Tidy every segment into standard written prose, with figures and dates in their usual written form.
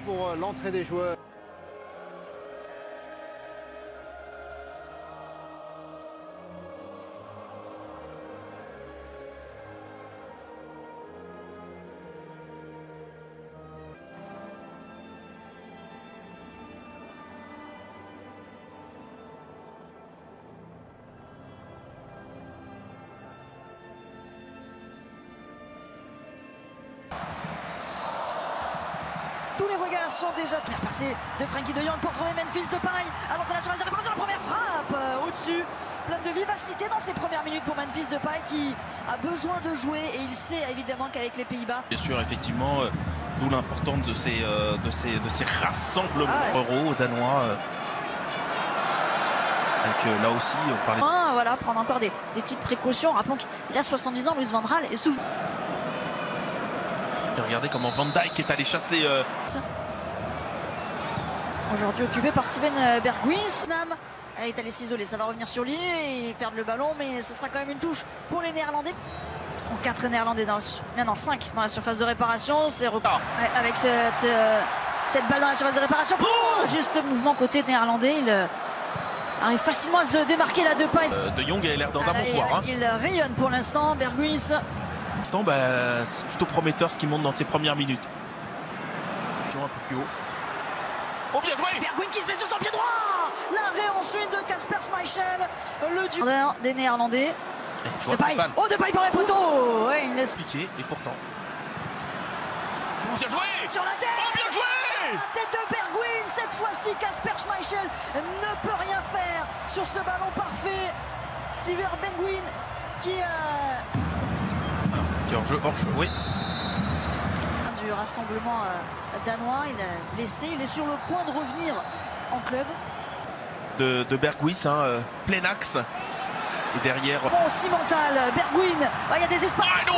Pour l'entrée des joueurs. Tous les regards sont déjà passés de Frenkie de Jong pour trouver Memphis Depay. Alors que la surface de réparation, la première frappe au-dessus. Plein de vivacité dans ses premières minutes pour Memphis Depay qui a besoin de jouer et il sait évidemment qu'avec les Pays-Bas. Bien sûr, effectivement, d'où l'importance de ces rassemblements euros danois. Donc là aussi, on parlait. Voilà, prendre encore des petites précautions. Rappelons qu'il a 70 ans, Louis Van Gaal, et souvent. Et regardez comment Van Dijk est allé chasser. Aujourd'hui occupé par Steven Berghuis. Elle est allée s'isoler, ça va revenir sur lui et perdre le ballon, mais ce sera quand même une touche pour les Néerlandais. Ils sont 4 Néerlandais maintenant 5 dans la surface de réparation. C'est avec cette balle dans la surface de réparation. Juste mouvement côté néerlandais. Il arrive facilement à se démarquer là de Depay. De Jong a l'air dans un bon soir. Il rayonne pour l'instant, Berghuis. C'est plutôt prometteur ce qui monte dans ses premières minutes. Un peu plus haut. Oh, bien joué! Berghuis qui se met sur son pied droit. L'arrêt ensuite de Kasper Schmeichel, le duel des Néerlandais. Depay. Oh, Depay par les poteaux. Ouais, il laisse piquer, et pourtant. Bien joué sur la tête. Oh, bien joué! La tête de Berghuis. Cette fois-ci, Kasper Schmeichel ne peut rien faire sur ce ballon parfait. Steven Berghuis qui hors jeu, oui. Du rassemblement danois, il est blessé, il est sur le point de revenir en club. De Berghuis, plein axe. Et derrière. Bon, cimental, Berghuis, il y a des espaces. Ah, non.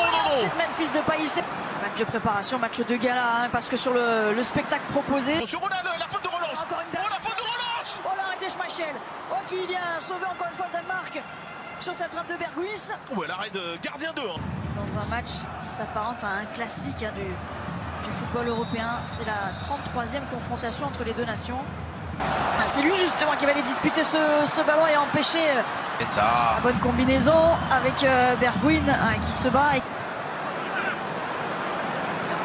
Memphis Depay, match de préparation, match de gala, parce que sur le spectacle proposé. Sur la faute de relance. Encore une la faute de relance. Oh, l'arrêt de Schmeichel. Oh, qui vient sauver encore une fois le Danemark sur cette frappe de Berghuis. Ouais, l'arrêt de gardien 2. Dans un match qui s'apparente à un classique du football européen. C'est la 33e confrontation entre les deux nations. C'est lui justement qui va aller disputer ce ballon et empêcher la bonne combinaison avec Berghuis qui se bat.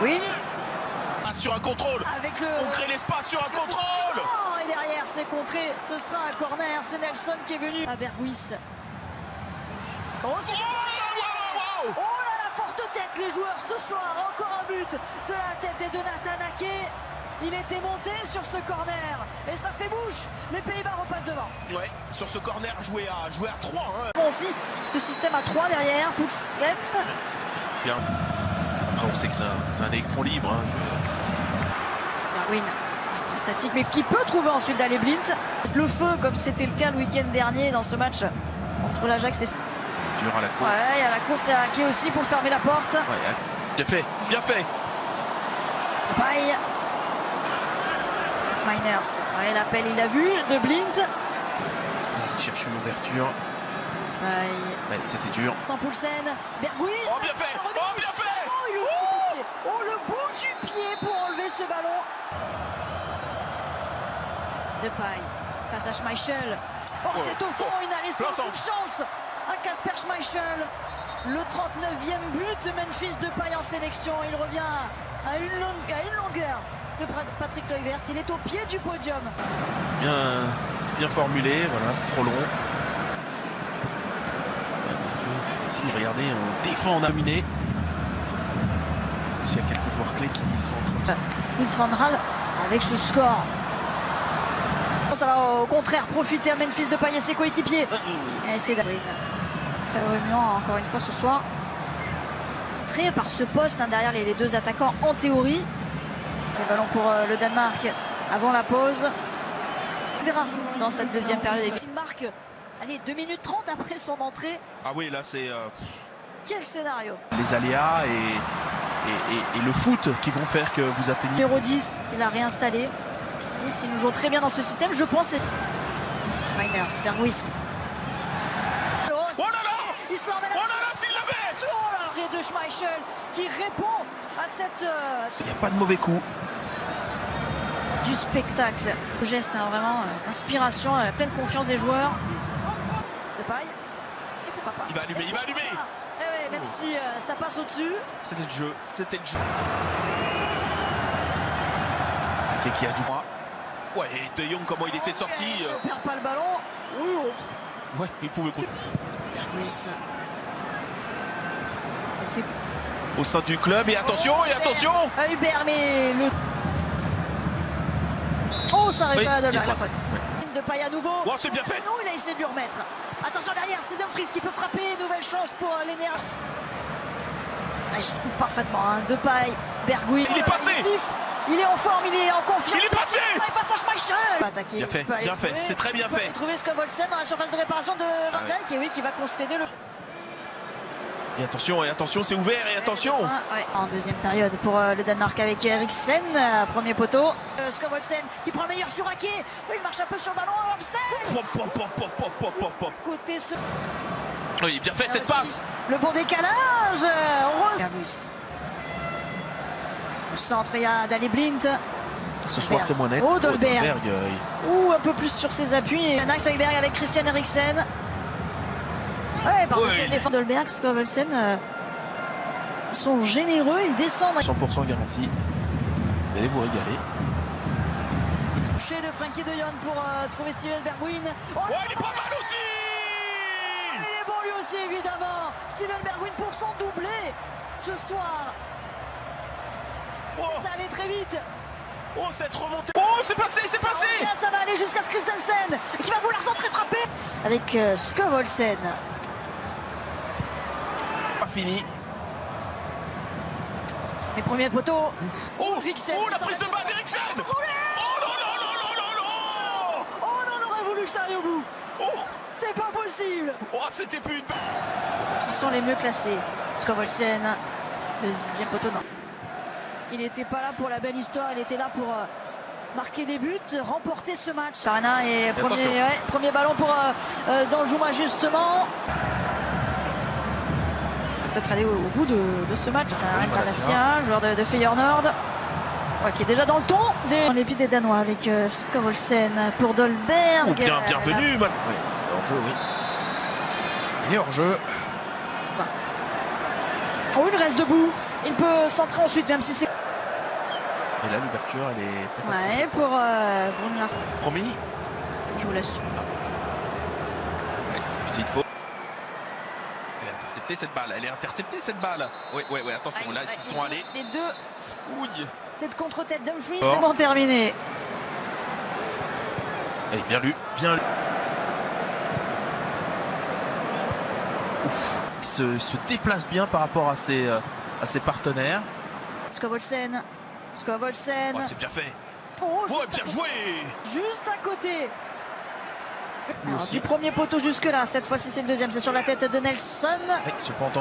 Berghuis. Sur un contrôle. On crée l'espace sur un contrôle. Et derrière c'est contré. Ce sera un corner. C'est Nelson qui est venu à Berghuis. Oh là, la forte tête, les joueurs ce soir. Encore un but de la tête et de Nathan Ake. Il était monté sur ce corner et ça fait bouche. Les Pays-Bas repassent devant. Ouais, sur ce corner joué à 3. Bon aussi, ce système à 3 derrière, Poulsen. Bien. Après on sait que c'est un électron libre. Berghuis, statique, mais qui peut trouver ensuite d'aller blind. Le feu, comme c'était le cas le week-end dernier dans ce match entre l'Ajax et... Dur à la course. Ouais, il y a la course et Ake aussi pour fermer la porte. Ouais, bien fait. Bye. Miners, ouais, l'appel il a vu de Blind. Il cherche une ouverture. Ouais, c'était dur. Poulsen, Berghuis. Oh, bien fait. Le bout du pied pour enlever ce ballon. Depay face à Schmeichel. C'est au fond, il n'a laissé aucune chance à Kasper Schmeichel. Le 39e but de Memphis Depay en sélection. Il revient à une longueur de Patrick Kluivert. Il est au pied du podium. C'est bien formulé, voilà, c'est trop long. Ici, regardez, on défend, on a dominé. Il y a quelques joueurs clés qui sont en train de... Louis Van Gaal avec ce score. Ça va au contraire profiter à Memphis Depay et ses coéquipiers. Et c'est très remuant encore une fois ce soir. Très par ce poste derrière les deux attaquants en théorie. Le ballon pour le Danemark avant la pause. On verra dans cette deuxième période. Il marque, allez, 2 minutes 30 après son entrée. Ah oui, là c'est... Quel scénario. Les aléas et le foot qui vont faire que vous atteignez... Numéro 10 qu'il a réinstallé. 10, il nous joue très bien dans ce système, je pense. Miners, Berghuis. Oh là là! Il se l'emmène. Oh là là, s'il l'avait! Oh, l'arrêt de Schmeichel qui répond à cette... Il n'y a pas de mauvais coup. du spectacle. Le geste, hein, vraiment, inspiration, pleine confiance des joueurs. De paille. Et pourquoi pas. Il va allumer, il va allumer. Ouais, même si ça passe au-dessus. C'était le jeu, c'était le jeu. Qui a du droit. Ouais, et De Jong, comment il était sorti. Il ne perd pas le ballon. Ouais, il pouvait courir. Au sein du club, et attention, Hubert, mais le... Oh, ça arrive pas à Dolberg, la faute. De paille à nouveau. Oh, c'est bien fait. Non, il a essayé de lui remettre. Attention derrière, c'est Dumfries qui peut frapper. Nouvelle chance pour les Nerfs. Il se trouve parfaitement. Hein. De paille, Bergwijn. Il est passé. Il est en forme, il est en confiance. Il est passé. Face à Schmeichel. Attaquer. Bien fait, c'est très bien fait. Il peut trouver Skov-Olsen dans la surface de réparation de Van Dijk. Et oui, qui va concéder le... Et attention, c'est ouvert, et attention. Ouais. En deuxième période pour le Danemark avec Eriksen, premier poteau. Skov-Olsen qui prend le meilleur sur Ake. Il marche un peu sur le ballon. Côté ce... Oui, bien fait cette passe. Le bon décalage. Rose. Le centre, il y a Daley Blind. Ce soir, c'est moins net. Oh, Dolberg. Un peu plus sur ses appuis. Max Højbjerg avec Christian Eriksen. Ouais, par contre, les défenseurs Dolberg, Skov-Olsen sont généreux, ils descendent. 100% garanti. Vous allez vous régaler. Touché de Frenkie de Jong pour trouver Steven Bergwijn. Oh, il est pas mal aussi. Il est bon lui aussi, évidemment. Steven Bergwijn pour son doublé ce soir. Ça allait très vite. Oh, cette remontée. Oh, c'est passé. Ça va aller jusqu'à Christensen qui va vouloir centrer frapper. Avec Skov-Olsen. Pas fini. Les premiers poteaux. Oh, la prise de balle d'Eriksen. Oh non, on aurait voulu que ça aille au bout. Oh, c'est pas possible. Oh, c'était plus une balle. Qui sont les mieux classés. Skov-Olsen, deuxième poteau, non. Il n'était pas là pour la belle histoire, il était là pour marquer des buts, remporter ce match. Sarana et premier ballon pour Danjuma justement. Peut-être aller au bout de ce match. Malacia, joueur de Feyenoord, qui est déjà dans le ton. Dans les pieds des Danois avec Skov-Olsen pour Dolberg. Oh, bienvenue. Oui, hors-jeu, oui. Il est hors-jeu. Oh, il reste debout. Il peut centrer ensuite, même si c'est... Et là, l'ouverture, elle est... Ouais, pour Brunner. Promis. Je vous laisse. Ouais, petite faute. Elle est interceptée cette balle. Oui, attention, là, ils sont allés. Les deux. Ouille. Tête contre tête, Dumfries, c'est bon, terminé. Et bien lu. Ouf. Il se déplace bien par rapport à ses partenaires. Skov-Olsen. Oh, c'est bien fait. Oh, bien joué. Juste à côté. Alors, du premier poteau jusque là, cette fois-ci c'est le deuxième, c'est sur la tête de Nelson. Cependant.